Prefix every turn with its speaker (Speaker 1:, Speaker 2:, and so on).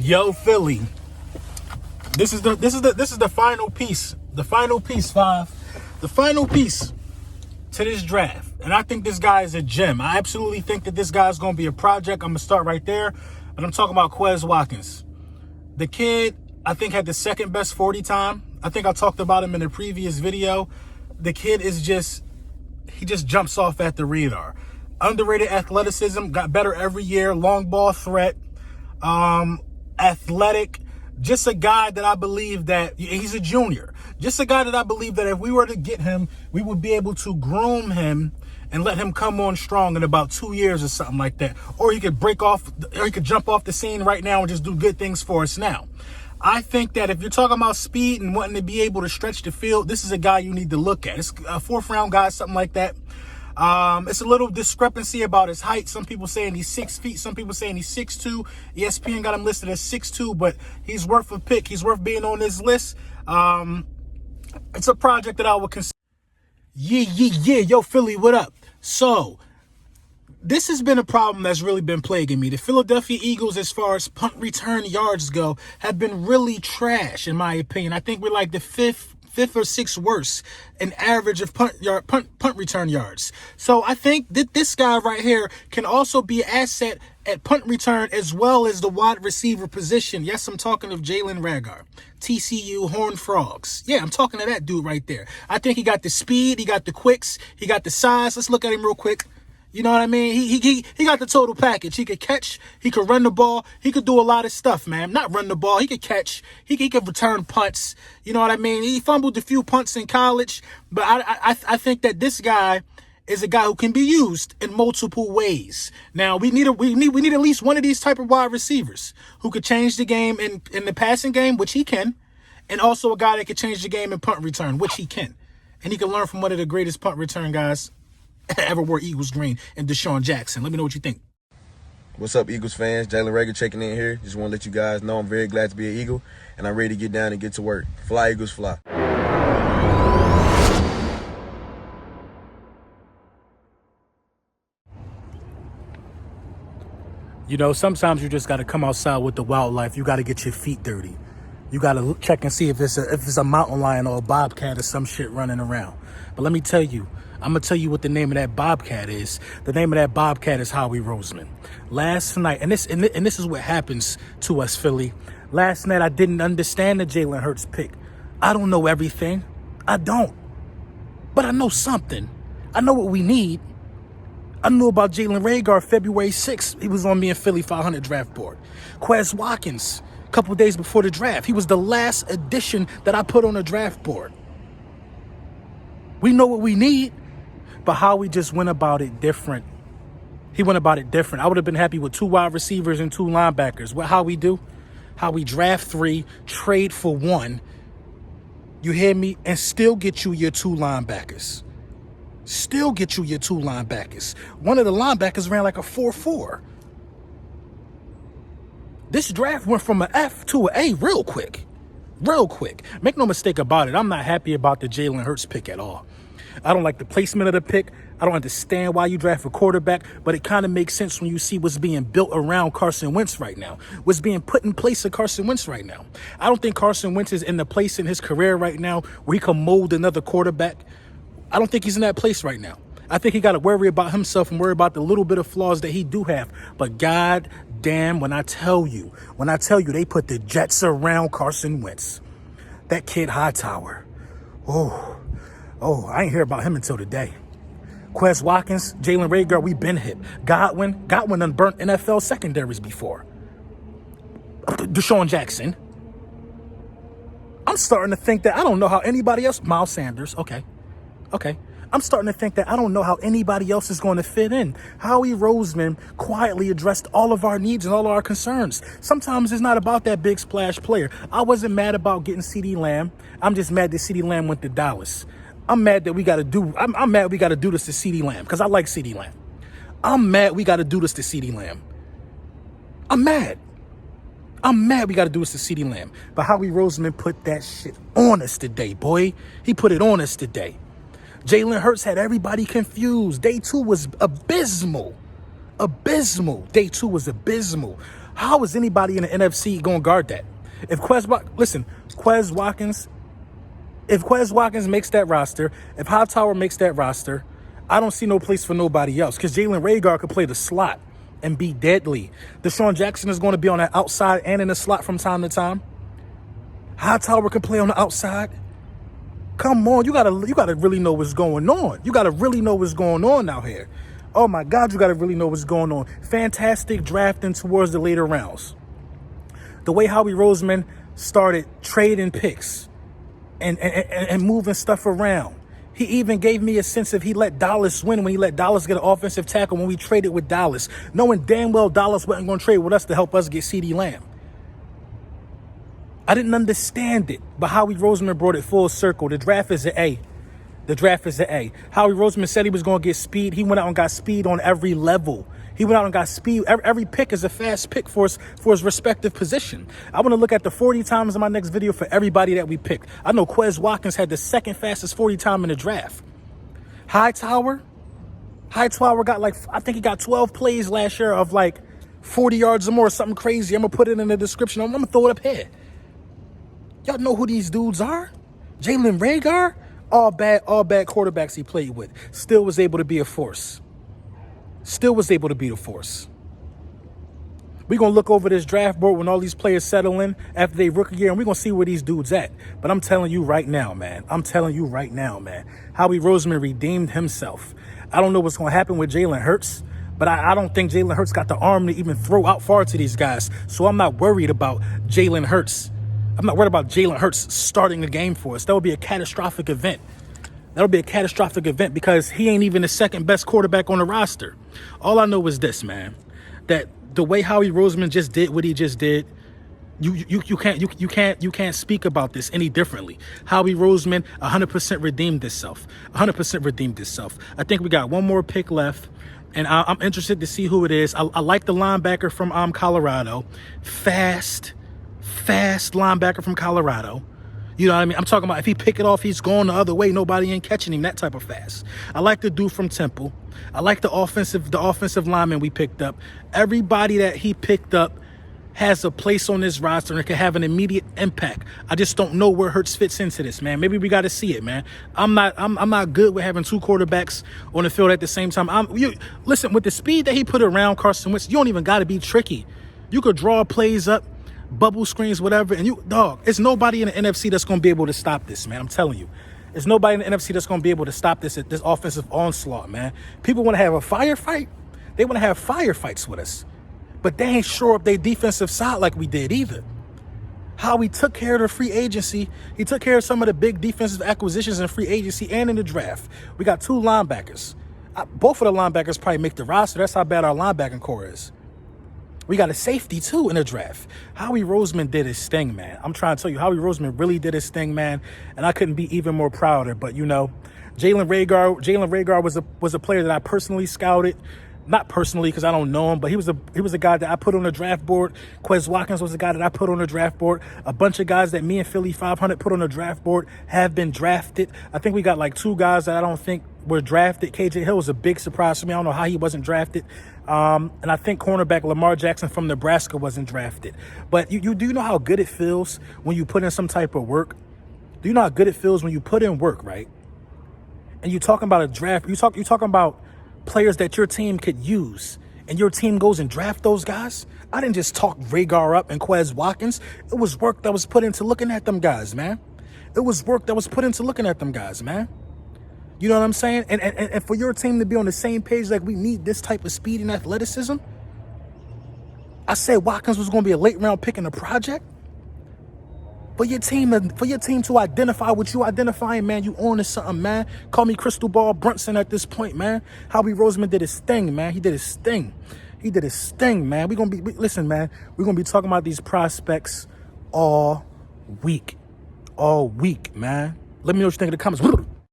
Speaker 1: Yo, Philly. This is the final piece. The final piece, Five. The final piece to this draft. And I think this guy is a gem. I absolutely think that this guy is going to be a project. I'm going to start right there. But I'm talking about Quez Watkins. The kid, I think, had the second best 40 time. I think I talked about him in a previous video. The kid is he just jumps off at the radar. Underrated athleticism, got better every year. Long ball threat. Athletic. Just a guy that I believe that he's a junior. Just a guy that I believe that if we were to get him, we would be able to groom him and let him come on strong in about 2 years or something like that. Or he could or he could jump off the scene right now and just do good things for us now. I think that if you're talking about speed and wanting to be able to stretch the field, this is a guy you need to look at. It's a 4th round guy, something like that. It's a little discrepancy about his height. Some people saying he's 6 feet. Some people saying he's 6'2". ESPN got him listed as 6'2", but he's worth a pick. He's worth being on this list. It's a project that I would consider. Yeah. Yo, Philly, what up? So, this has been a problem that's really been plaguing me. The Philadelphia Eagles, as far as punt return yards go, have been really trash, in my opinion. I think we're like the fifth or sixth worst in average of punt return yards. So I think that this guy right here can also be an asset at punt return as well as the wide receiver position. Yes, I'm talking of Jalen Reagor, TCU Horned Frogs. Yeah, I'm talking to that dude right there. I think he got the speed, he got the quicks, he got the size. Let's look at him real quick. You know what I mean? He got the total package. He could catch. He could run the ball. He could do a lot of stuff, man. Not run the ball. He could catch. He could return punts. You know what I mean? He fumbled a few punts in college, but I think that this guy is a guy who can be used in multiple ways. Now we need at least one of these type of wide receivers who could change the game in the passing game, which he can, and also a guy that could change the game in punt return, which he can, and he can learn from one of the greatest punt return guys ever wore Eagles green, and Deshaun Jackson. Let me know what you think.
Speaker 2: What's up, Eagles fans? Jalen Reagor checking in here. Just want to let you guys know I'm very glad to be an Eagle, and I'm ready to get down and get to work. Fly, Eagles, fly.
Speaker 1: You know, sometimes you just got to come outside with the wildlife. You got to get your feet dirty. You got to check and see if it's a mountain lion or a bobcat or some shit running around. But let me tell you, I'm going to tell you what the name of that bobcat is. The name of that bobcat is Howie Roseman. Last night, and this is what happens to us, Philly. Last night, I didn't understand the Jalen Hurts pick. I don't know everything. I don't. But I know something. I know what we need. I knew about Jalen Reagor February 6th. He was on me in Philly 500 draft board. Quez Watkins, a couple days before the draft. He was the last addition that I put on the draft board. We know what we need. But Howie just went about it different. He went about it different. I would have been happy with 2 wide receivers and 2 linebackers. What Howie do? Howie draft 3, trade for 1. You hear me? And still get you your 2 linebackers. Still get you your 2 linebackers. One of the linebackers ran like a 4.4. This draft went from an F to an A real quick. Real quick. Make no mistake about it. I'm not happy about the Jalen Hurts pick at all. I don't like the placement of the pick. I don't understand why you draft a quarterback, but it kind of makes sense when you see what's being built around Carson Wentz right now, what's being put in place of Carson Wentz right now. I don't think Carson Wentz is in the place in his career right now where he can mold another quarterback. I don't think he's in that place right now. I think he got to worry about himself and worry about the little bit of flaws that he do have. But God damn, when I tell you, they put the Jets around Carson Wentz. That kid Hightower. Oh, I ain't hear about him until today. Quez Watkins, Jalen Reagor, we been hit. Godwin done burnt NFL secondaries before. Deshaun Jackson. I'm starting to think that I don't know how anybody else. Miles Sanders, okay. I'm starting to think that I don't know how anybody else is going to fit in. Howie Roseman quietly addressed all of our needs and all of our concerns. Sometimes it's not about that big splash player. I wasn't mad about getting CeeDee Lamb. I'm just mad that CeeDee Lamb went to Dallas. I'm mad that we got to do this to CeeDee Lamb because I like CeeDee Lamb. I'm mad we got to do this to CeeDee Lamb. I'm mad we got to do this to CeeDee Lamb. But Howie Roseman put that shit on us today, boy. He put it on us today. Jalen Hurts had everybody confused. Day 2 was abysmal. Day 2 was abysmal. How is anybody in the NFC going to guard that? If Quez Watkins makes that roster, if Hightower makes that roster, I don't see no place for nobody else because Jalen Reagor could play the slot and be deadly. Deshaun Jackson is going to be on the outside and in the slot from time to time. Hightower can play on the outside. Come on, you gotta really know what's going on. You gotta really know what's going on out here. Oh my God, you gotta really know what's going on. Fantastic drafting towards the later rounds. The way Howie Roseman started trading picks and moving stuff around. He even gave me a sense of he let Dallas win when he let Dallas get an offensive tackle when we traded with Dallas, knowing damn well Dallas wasn't going to trade with us to help us get CeeDee Lamb. I didn't understand it, but Howie Roseman brought it full circle. The draft is an A. The draft is an A. Howie Roseman said he was going to get speed. He went out and got speed on every level. He went out and got speed. Every pick is a fast pick for his respective position. I want to look at the 40 times in my next video for everybody that we picked. I know Quez Watkins had the second fastest 40 time in the draft. Hightower got I think he got 12 plays last year of 40 yards or more, something crazy. I'm going to put it in the description. I'm going to throw it up here. Y'all know who these dudes are? Jalen Reagor, all bad quarterbacks he played with. Still was able to be a force. Still was able to be the force. We're going to look over this draft board when all these players settle in after they rookie year, and we're going to see where these dudes at. But I'm telling you right now, man. Howie Roseman redeemed himself. I don't know what's going to happen with Jalen Hurts, but I don't think Jalen Hurts got the arm to even throw out far to these guys. So I'm not worried about Jalen Hurts. I'm not worried about Jalen Hurts starting the game for us. That would be a catastrophic event. That'll be a catastrophic event because he ain't even the second best quarterback on the roster. All I know is this, man, that the way Howie Roseman just did what he just did, you can't speak about this any differently. Howie Roseman 100% redeemed himself. 100% redeemed himself. I think we got one more pick left, and I'm interested to see who it is. I like the linebacker from Colorado, fast linebacker from Colorado. You know what I mean? I'm talking about if he pick it off, he's going the other way. Nobody ain't catching him, that type of fast. I like the dude from Temple. I like the offensive lineman we picked up. Everybody that he picked up has a place on this roster and can have an immediate impact. I just don't know where Hurts fits into this, man. Maybe we got to see it, man. I'm not good with having two quarterbacks on the field at the same time. Listen, with the speed that he put around Carson Wentz, you don't even got to be tricky. You could draw plays up, bubble screens, whatever, and it's nobody in the NFC that's going to be able to stop this, man. I'm telling you. There's nobody in the NFC that's going to be able to stop this offensive onslaught, man. People want to have a firefight. They want to have firefights with us. But they ain't shore up their defensive side like we did either. How he took care of the free agency. He took care of some of the big defensive acquisitions in free agency and in the draft. We got two linebackers. Both of the linebackers probably make the roster. That's how bad our linebacking core is. We got a safety, too, in the draft. Howie Roseman did his thing, man. I'm trying to tell you, Howie Roseman really did his thing, man. And I couldn't be even more prouder. But, Jalen Reagor was a player that I personally scouted. Not personally because I don't know him, but he was a guy that I put on the draft board. Quez Watkins was a guy that I put on the draft board. A bunch of guys that me and Philly 500 put on the draft board have been drafted. I think we got two guys that I don't think were drafted. KJ Hill was a big surprise for me. I don't know how he wasn't drafted. And I think cornerback Lamar Jackson from Nebraska wasn't drafted. But you do know how good it feels when you put in some type of work? Do you know how good it feels when you put in work, right? And you're talking about a draft. You're talking about players that your team could use, and your team goes and draft those guys. I didn't just talk Reagor up and Quez Watkins. It was work that was put into looking at them guys, man. It was work that was put into looking at them guys, man. You know what I'm saying? And for your team to be on the same page, like we need this type of speed and athleticism. I said Watkins was going to be a late round pick in the project. For your team to identify what you identifying, man, you on to something, man. Call me Crystal Ball Brunson at this point, man. Howie Roseman did his thing, man. He did his thing. He did his thing, man. Listen, man. We're gonna be talking about these prospects all week, man. Let me know what you think in the comments.